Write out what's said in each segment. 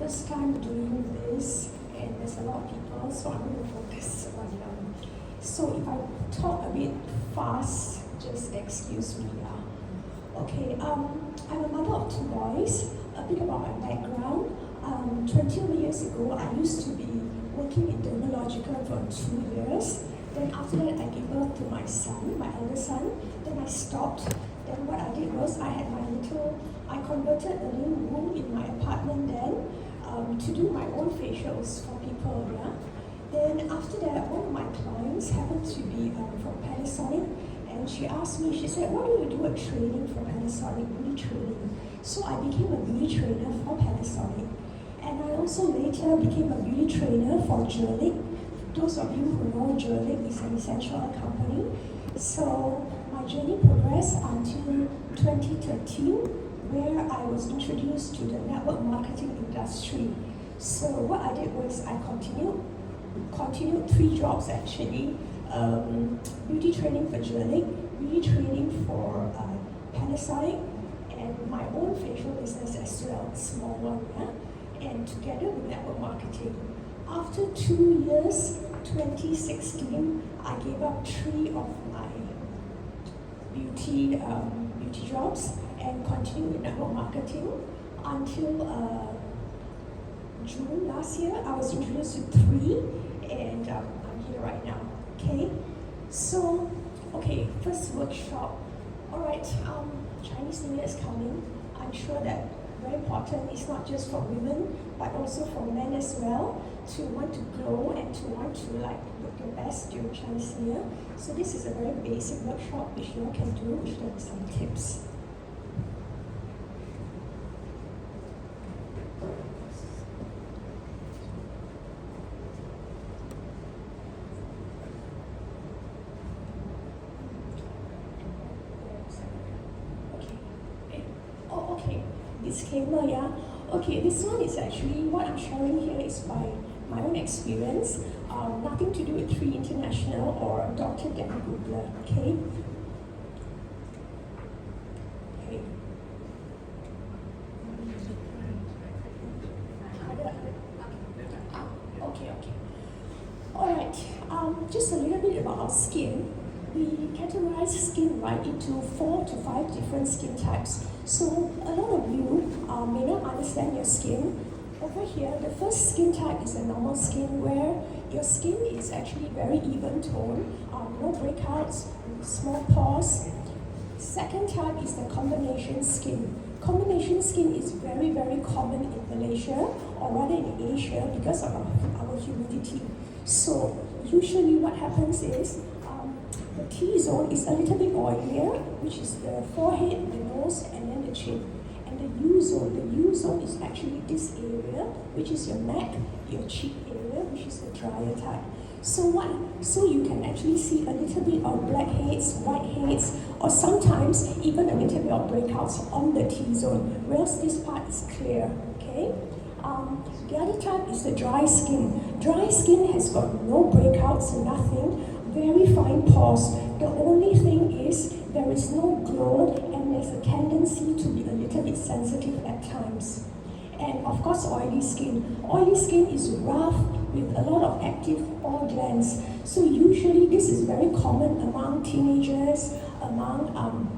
first time doing this, and there's a lot of people, so I'm going to focus on them. So if I talk a bit fast, just excuse me. Okay, I'm a mother of two boys. A bit about my background. 20 years ago, I used to be working in dermatological for 2 years. Then after that, I gave birth to my son, my eldest son. Then I stopped. Then what I did was I converted a little room in my apartment then to do my own facials for people. Yeah. Then after that, one of my clients happened to be from Panasonic, and she asked me, she said, "Why do you do a training for Panasonic, beauty training?" So I became a beauty trainer for Panasonic. And I also later became a beauty trainer for Jurlic. Those of you who know Jurlic is an essential oil company. So my journey progressed until 2013, where I was introduced to the network marketing industry. So what I did was I continued 3 jobs actually. Beauty training for Jurlic, beauty training for Panasonic, and my own facial business as well, small one, yeah? And together with network marketing. After 2 years, 2016, I gave up 3 of my beauty jobs and continued with network marketing until June last year. I was introduced to 3, and I'm here right now. Okay, so first workshop. All right, Chinese New Year is coming. I'm sure that very important. It's not just for women, but also for men as well, to want to glow and to want to look their best during Chinese New Year. So this is a very basic workshop which you all can do, which there are some tips. Disclaimer, yeah. Okay, this one is actually what I'm sharing here is by my own experience. Nothing to do with 3 International or Dr. Debbie Googler. Okay. Okay. All right. Just a little bit about our skin. We categorize skin into 4 to 5 different skin types. So a lot of you may not understand your skin. Over here, the first skin type is a normal skin where your skin is actually very even tone, no breakouts, small pores. Second type is the combination skin. Combination skin is very, very common in Malaysia, or rather in Asia, because of our humidity. So usually what happens is the T-zone is a little bit oilier, which is the forehead, the nose, and then the chin. And the U-zone is actually this area, which is your neck, your cheek area, which is the drier type. So you can actually see a little bit of blackheads, whiteheads, or sometimes even a little bit of breakouts on the T-zone, whereas this part is clear, okay? The other type is the dry skin. Dry skin has got no breakouts, nothing, very fine pores. The only thing is there is no glow and there's a tendency to be a little bit sensitive at times. And of course, oily skin. Oily skin is rough with a lot of active pore glands. So usually this is very common among teenagers, among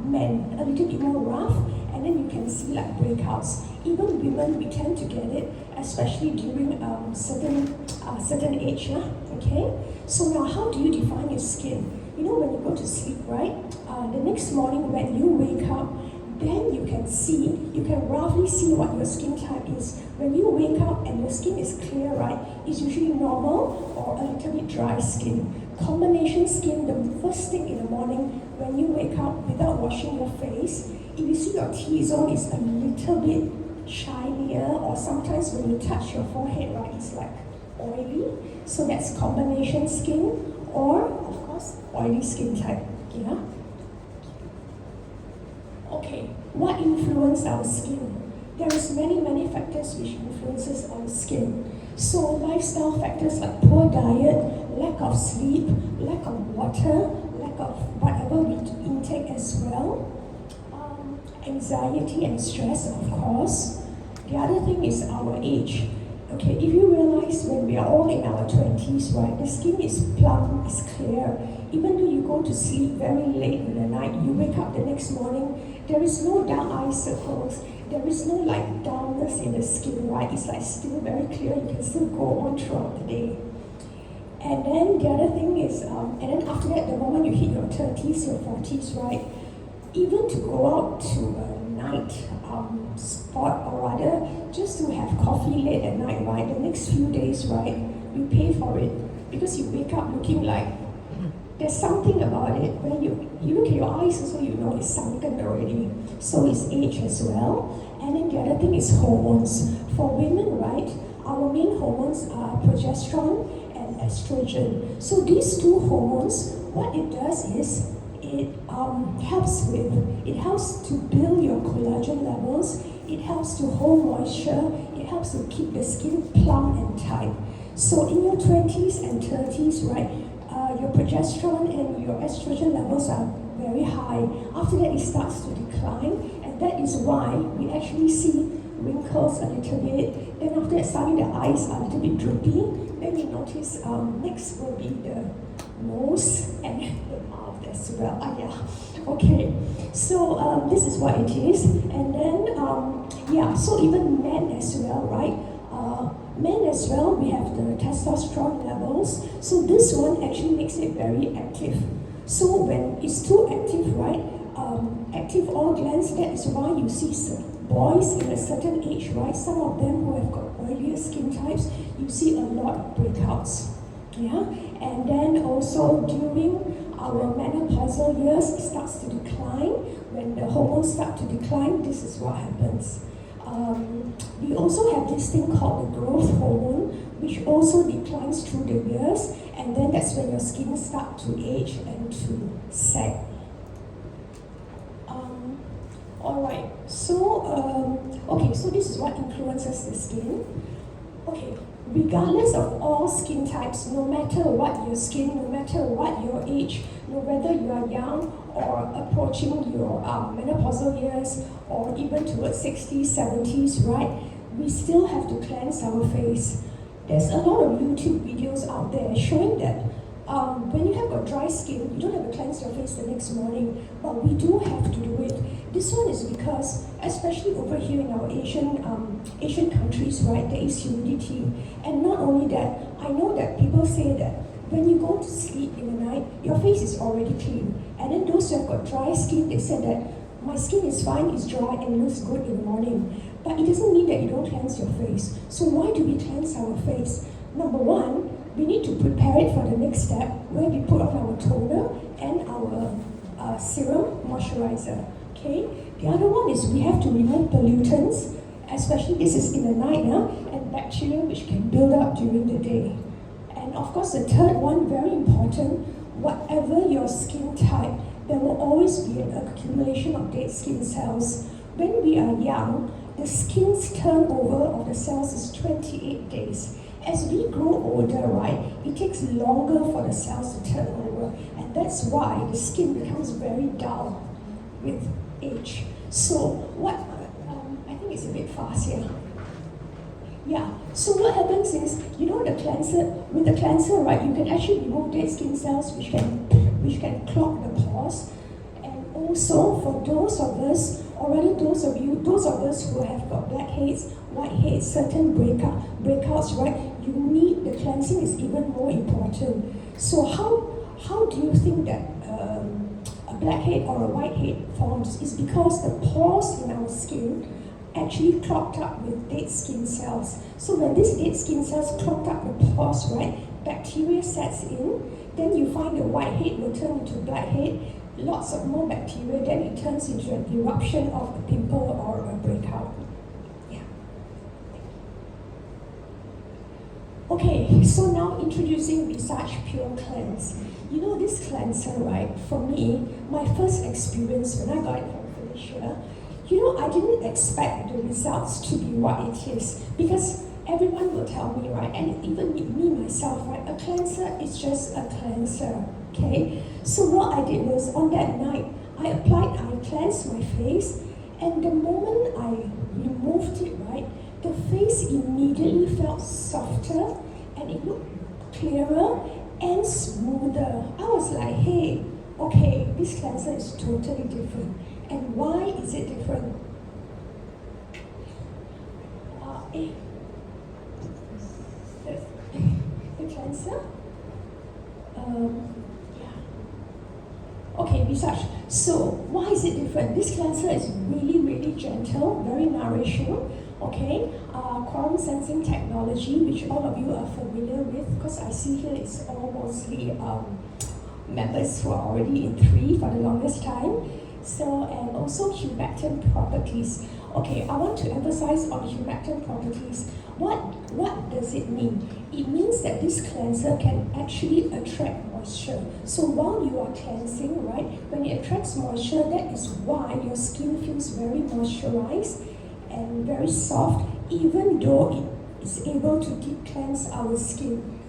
men, a little bit more rough, and then you can see breakouts. Even women, we tend to get it, especially during certain age, okay? So now, how do you define your skin? You know, when you go to sleep, right? The next morning when you wake up, then you can roughly see what your skin type is. When you wake up and your skin is clear, right, it's usually normal or a little bit dry skin. Combination skin, the first thing in the morning when you wake up without washing your face, if you see your T-zone is a little bit shinier, or sometimes when you touch your forehead, right, it's oily. So that's combination skin, or of course, oily skin type. Yeah. Okay, what influences our skin? There is many factors which influences our skin. So lifestyle factors like poor diet, lack of sleep, lack of water, lack of whatever we intake as well. Anxiety and stress, of course. The other thing is our age. Okay, if you realize when we are all in our 20s, right, the skin is plump, is clear. Even though you go to sleep very late in the night, you wake up the next morning, there is no dark eye circles, there is no like dullness in the skin, right? It's like still very clear, you can still go on throughout the day. And then the other thing is, and then after that, the moment you hit your 30s, your 40s, right, even to go out to a night spot or rather just to have coffee late at night, right, the next few days, right, you pay for it because you wake up looking like there's something about it. When you look at your eyes also, you know it's sunken already. So it's age as well. And then the other thing is hormones. For women, right, our main hormones are progesterone and estrogen. So these two hormones, what it does is it helps to build your collagen levels, it helps to hold moisture, it helps to keep the skin plump and tight. So in your 20s and 30s, right, your progesterone and your estrogen levels are very high. After that, it starts to decline, and that is why we actually see wrinkles a little bit. Then after that, suddenly the eyes are a little bit droopy. Then we notice next will be the nose and the mouth as well. Okay. So this is what it is. And then, so even men as well, right? Men as well, we have the testosterone levels. So this one actually makes it very active. So when it's too active, right? Active all glands, that is why you see boys in a certain age, right? Some of them who have got oilier skin types, you see a lot of breakouts. Yeah, and then also during our menopausal years, it starts to decline. When the hormones start to decline, this is what happens. We also have this thing called the growth hormone, which also declines through the years, and then that's when your skin starts to age and to sag. Alright, so this is what influences the skin. Okay, regardless of all skin types, no matter what your skin, no matter what your age, no whether you are young or approaching your menopausal years or even towards 60s, 70s, right, we still have to cleanse our face. There's a lot of YouTube videos out there showing that when you have got dry skin, you don't have to cleanse your face the next morning, but we do have to do it. This one is because, especially over here in our Asian countries, right, there is humidity. And not only that, I know that people say that when you go to sleep in the night, your face is already clean. And then those who have got dry skin, they said that my skin is fine, it's dry, and looks good in the morning. But it doesn't mean that you don't cleanse your face. So why do we cleanse our face? Number one, we need to prepare it for the next step, where we put on our toner and our serum moisturizer. Okay. The other one is we have to remove pollutants, especially this is in the night, and bacteria which can build up during the day. And of course, the third one, very important, whatever your skin type, there will always be an accumulation of dead skin cells. When we are young, the skin's turnover of the cells is 28 days. As we grow older, right, it takes longer for the cells to turn over, and that's why the skin becomes very dull with age. So I think it's a bit fast here. Yeah, so what happens is, the cleanser, with the cleanser, right, you can actually remove dead skin cells which can clog the pores. And also for those of us, or rather those of us who have got blackheads, whiteheads, certain breakouts, right, the cleansing is even more important. So how do you think that a blackhead or a whitehead forms? Is because the pores in our skin actually clogged up with dead skin cells. So when these dead skin cells clogged up the pores, right, bacteria sets in, then you find the whitehead will turn into blackhead, lots of more bacteria, then it turns into an eruption of a pimple or a breakout. Okay, so now introducing Visage Pure Cleanse. This cleanser, right, for me, my first experience when I got it from Felicia, I didn't expect the results to be what it is, because everyone will tell me, right, and even me myself, right, a cleanser is just a cleanser, okay? So what I did was, on that night, I cleansed my face, and the moment I removed it, right, the face immediately felt softer and it looked clearer and smoother. I was like, hey, okay, this cleanser is totally different. And why is it different? The cleanser? Okay, research. So, why is it different? This cleanser is really, really gentle, very nourishing. Okay, quorum sensing technology, which all of you are familiar with, because I see here it's all mostly members who are already in 3 for the longest time. So, and also humectant properties. Okay, I want to emphasize on humectant properties. What does it mean? It means that this cleanser can actually attract moisture. So while you are cleansing, right, when it attracts moisture, that is why your skin feels very moisturized and very soft, even though it is able to deep cleanse our skin.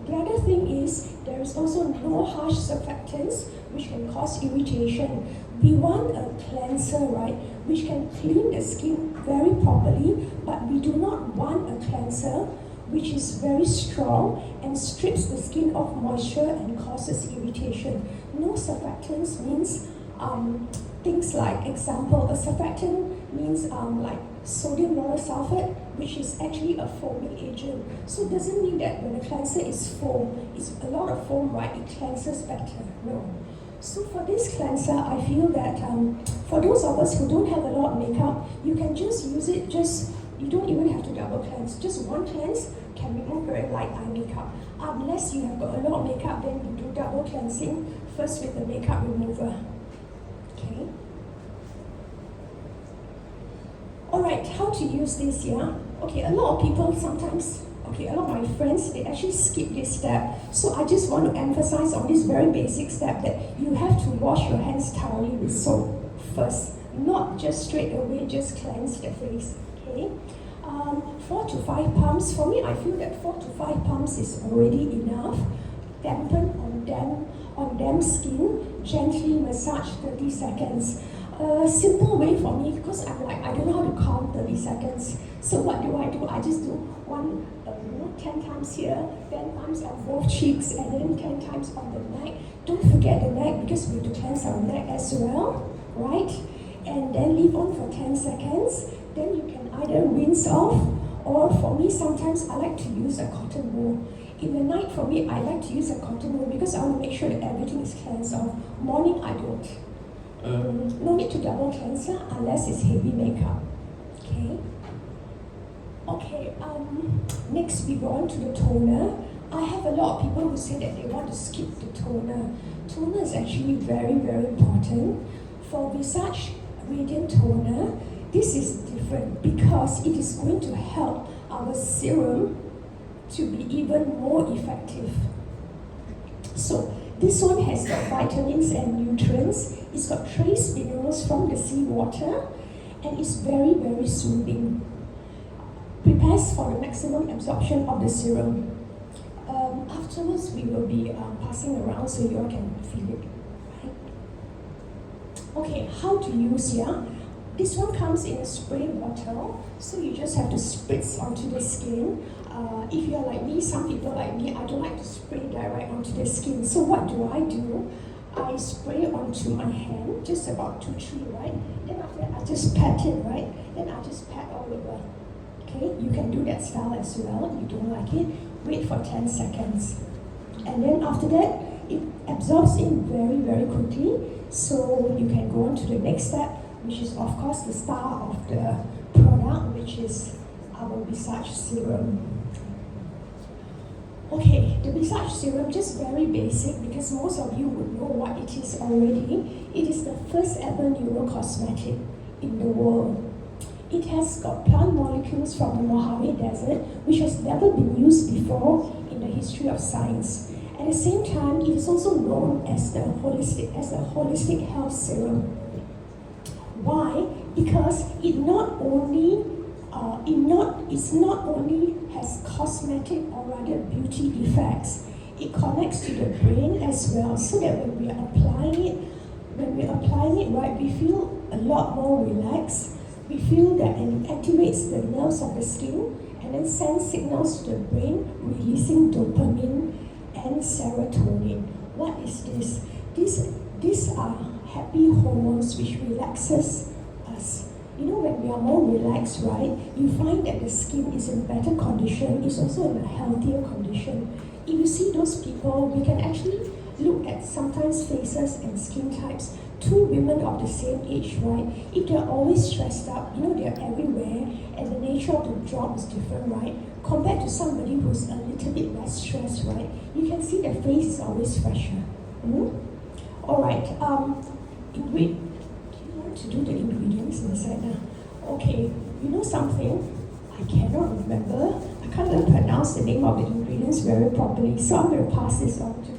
The other thing is, there is also no harsh surfactants which can cause irritation. We want a cleanser, right, which can clean the skin very properly, but we do not want a cleanser which is very strong and strips the skin of moisture and causes irritation. No surfactants means things like, example, a surfactant means like sodium lauryl sulfate, which is actually a foaming agent. So it doesn't mean that when a cleanser is foam, it's a lot of foam, right, it cleanses better. No. So for this cleanser, I feel that for those of us who don't have a lot of makeup, you can just use it, you don't even have to double cleanse. Just one cleanse can remove very light eye makeup. Unless you have got a lot of makeup, then you do double cleansing, first with the makeup remover. Okay. Alright, how to use this, yeah? Okay, a lot of people sometimes, a lot of my friends, they actually skip this step. So I just want to emphasize on this very basic step that you have to wash your hands thoroughly with soap first. Not just straight away, just cleanse the face, okay? 4 to 5 pumps. For me, I feel that 4 to 5 pumps is already enough. Dampen on damp skin, gently massage 30 seconds. A simple way for me, because I'm like, I don't know how to count 30 seconds. So what do? I just do 10 times here, 10 times on both cheeks, and then 10 times on the neck. Don't forget the neck, because we have to cleanse our neck as well, right? And then leave on for 10 seconds. Then you can either rinse off, or for me, sometimes I like to use a cotton wool. In the night, for me, I like to use a cotton wool because I want to make sure that everything is cleansed off. Morning, I don't. No need to double cleanser unless it's heavy makeup. Okay. Okay. Next, we go on to the toner. I have a lot of people who say that they want to skip the toner. Toner is actually very, very important. For Visage Radiant Toner, this is different because it is going to help our serum to be even more effective. So this one has got vitamins and nutrients. It's got trace minerals from the seawater, and it's very, very soothing. Prepares for the maximum absorption of the serum. Afterwards, we will be passing around so you all can feel it. Right? Okay, how to use, yeah? This one comes in a spray bottle, so you just have to spritz onto the skin. If you're like me, some people like me, I don't like to spray direct onto the skin. So what do? I spray onto my hand, just about 2-3, right? Then after that, I just pat it, right? Then I just pat all over. Okay, you can do that style as well. You don't like it, wait for 10 seconds. And then after that, it absorbs in very, very quickly. So you can go on to the next step, which is of course the star of the product, which is our Visage Serum. Okay, the Visage Serum, just very basic because most of you would know what it is already. It is the first ever neurocosmetic in the world. It has got plant molecules from the Mojave Desert, which has never been used before in the history of science. At the same time, it is also known as the holistic health serum. Why? Because it not only has cosmetic or rather beauty effects, it connects to the brain as well, so that when we're applying it, right, we feel a lot more relaxed. we feel that and it activates the nerves of the skin and then sends signals to the brain, releasing dopamine and serotonin. What is this? These are happy hormones which relaxes us. You know, when we are more relaxed, right, you find that the skin is in better condition, it's also in a healthier condition. If you see those people, we can actually look at sometimes faces and skin types. Two women of the same age, right? If they're always stressed out, you know, they're everywhere, and the nature of the job is different, right? Compared to somebody who's a little bit less stressed, right? You can see their face is always fresher. All right. Do you want to do the ingredients inside now? Okay. You know something? I cannot remember. I can't even pronounce the name of the ingredients very properly, so I'm going to pass this on to